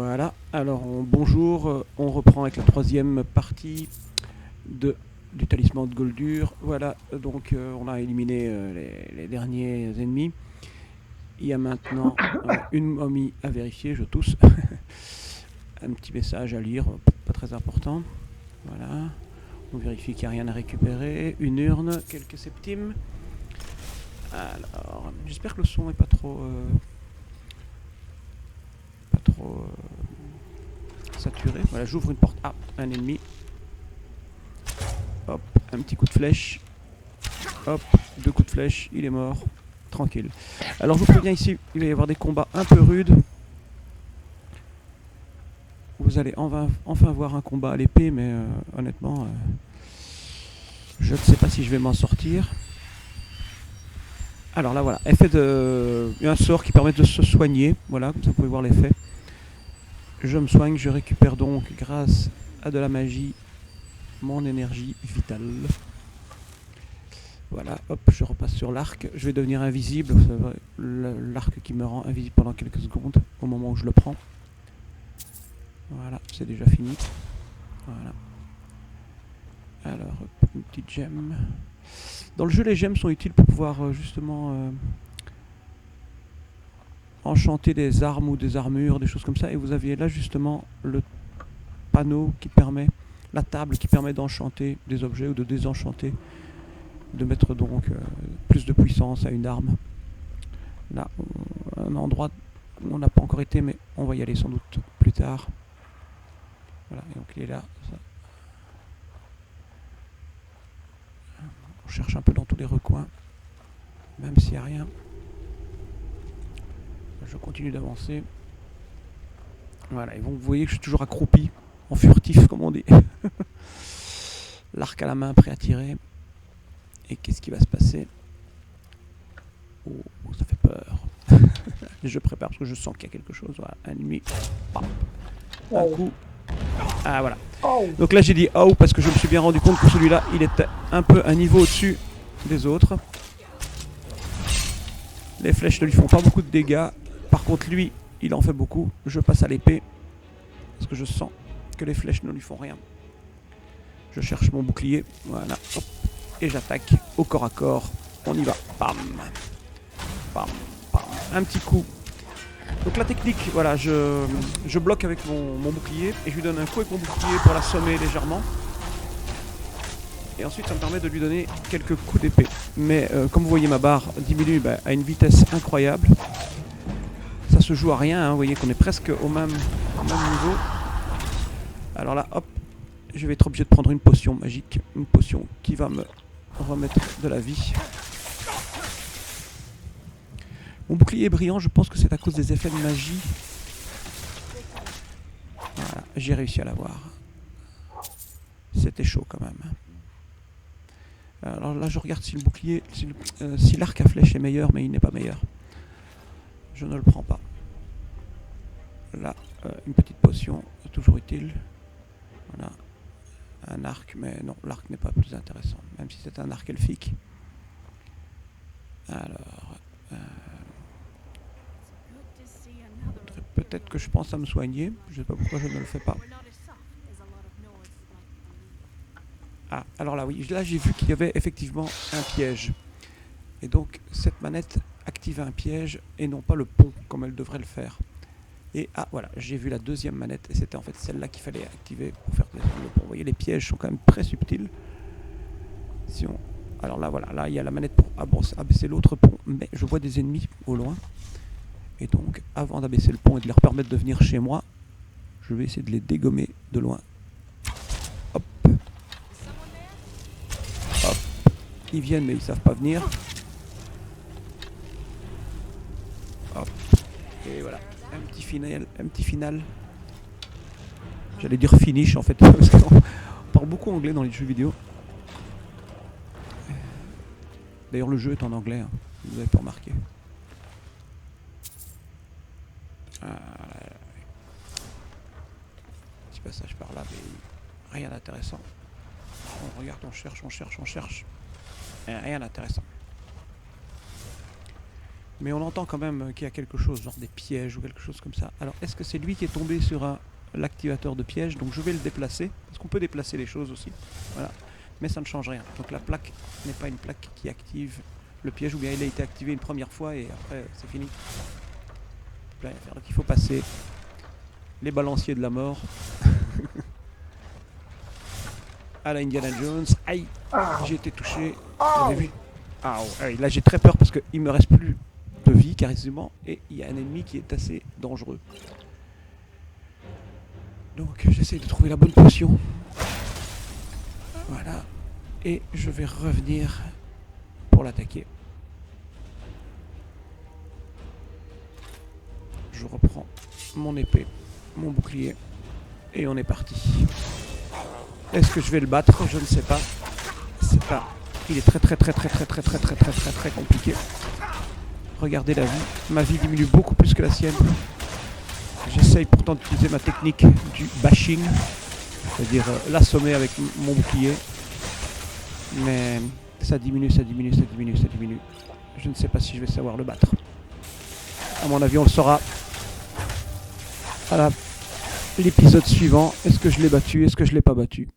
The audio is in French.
Voilà, alors bonjour, on reprend avec la troisième partie du talisman de Goldur. Voilà, donc on a éliminé les derniers ennemis. Il y a maintenant une momie à vérifier, je tousse. Un petit message à lire, pas très important. Voilà, on vérifie qu'il n'y a rien à récupérer. Une urne, quelques septimes. Alors, j'espère que le son n'est pas trop... saturé. Voilà, j'ouvre une porte. Ah, un ennemi. Hop, un petit coup de flèche. Hop, 2 coups de flèche, il est mort. Tranquille. Alors je vous préviens ici, il va y avoir des combats un peu rudes. Vous allez enfin voir un combat à l'épée, mais honnêtement, je ne sais pas si je vais m'en sortir. Alors là voilà, effet de... un sort qui permet de se soigner. Voilà, comme ça vous pouvez voir l'effet. Je me soigne, je récupère donc grâce à de la magie mon énergie vitale. Voilà, hop, je repasse sur l'arc. Je vais devenir invisible. L'arc qui me rend invisible pendant quelques secondes au moment où je le prends. Voilà, c'est déjà fini. Voilà. Alors, une petite gemme. Dans le jeu, les gemmes sont utiles pour pouvoir justement enchanter des armes ou des armures, des choses comme ça. Et vous aviez là justement le panneau qui permet, la table qui permet d'enchanter des objets ou de désenchanter, de mettre donc plus de puissance à une arme. Là, un endroit où on n'a pas encore été, mais on va y aller sans doute plus tard. Voilà, et donc il est là. Ça. On cherche un peu dans tous les recoins, même s'il n'y a rien. Je continue d'avancer. Voilà, et donc vous voyez que je suis toujours accroupi, en furtif comme on dit. L'arc à la main, prêt à tirer. Et qu'est-ce qui va se passer? Oh, ça fait peur. Je prépare parce que je sens qu'il y a quelque chose. Voilà, un ennemi. Bam. Un coup. Ah voilà. Donc là j'ai dit oh parce que je me suis bien rendu compte que celui-là il était un peu un niveau au-dessus des autres. Les flèches ne lui font pas beaucoup de dégâts. Par contre lui il en fait beaucoup. Je passe à l'épée parce que je sens que les flèches ne lui font rien. Je cherche mon bouclier. Voilà. Hop. Et j'attaque au corps à corps. On y va. Bam. Bam. Bam. Un petit coup. Donc la technique, voilà, je bloque avec mon bouclier et je lui donne un coup avec mon bouclier pour l'assommer légèrement. Et ensuite ça me permet de lui donner quelques coups d'épée. Mais comme vous voyez ma barre diminue à une vitesse incroyable. Ça se joue à rien, hein, vous voyez qu'on est presque au même niveau. Alors là, hop, je vais être obligé de prendre une potion magique. Une potion qui va me remettre de la vie. Mon bouclier est brillant, je pense que c'est à cause des effets de magie. Voilà, j'ai réussi à l'avoir. C'était chaud quand même. Alors là, je regarde si le bouclier, si l'arc à flèche est meilleur, mais il n'est pas meilleur. Je ne le prends pas. Là, une petite potion, toujours utile. Voilà, un arc, mais non, l'arc n'est pas plus intéressant, même si c'est un arc elfique. Alors... peut-être que je pense à me soigner. Je ne sais pas pourquoi je ne le fais pas. Ah, alors là, oui. Là, j'ai vu qu'il y avait effectivement un piège. Et donc, cette manette active un piège et non pas le pont, comme elle devrait le faire. Et ah, voilà, j'ai vu la deuxième manette. Et c'était en fait celle-là qu'il fallait activer pour faire descendre le pont. Vous voyez, les pièges sont quand même très subtils. Si on... Alors là, voilà. Là, il y a la manette pour abaisser l'autre pont. Mais je vois des ennemis au loin. Et donc, avant d'abaisser le pont et de leur permettre de venir chez moi, je vais essayer de les dégommer de loin. Hop. Hop. Ils viennent, mais ils savent pas venir. Hop. Et voilà. Un petit final. J'allais dire finish en fait, parce qu'on parle beaucoup anglais dans les jeux vidéo. D'ailleurs, le jeu est en anglais, hein, vous n'avez pas remarqué. Petit passage par là, mais rien d'intéressant. On regarde, on cherche. Rien d'intéressant. Mais on entend quand même qu'il y a quelque chose, genre des pièges ou quelque chose comme ça. Alors, est-ce que c'est lui qui est tombé sur l'activateur de piège? Donc je vais le déplacer, parce qu'on peut déplacer les choses aussi. Voilà. Mais ça ne change rien. Donc la plaque n'est pas une plaque qui active le piège, ou bien il a été activé une première fois et après c'est fini. Donc il faut passer les balanciers de la mort à la Indiana Jones. Aïe, j'ai été touché. Vous avez vu? Là j'ai très peur parce qu'il me reste plus de vie quasiment et il y a un ennemi qui est assez dangereux. Donc j'essaie de trouver la bonne potion. Voilà. Et je vais revenir pour l'attaquer. Je reprends mon épée, mon bouclier et on est parti. Est-ce que je vais le battre? Je ne sais pas. C'est pas. Il est très compliqué. Regardez la vie. Ma vie diminue beaucoup plus que la sienne. J'essaye pourtant d'utiliser ma technique du bashing, c'est-à-dire l'assommer avec mon bouclier. Mais ça diminue. Je ne sais pas si je vais savoir le battre. À mon avis, on le saura à l'épisode suivant. Est-ce que je l'ai battu? Est-ce que je l'ai pas battu?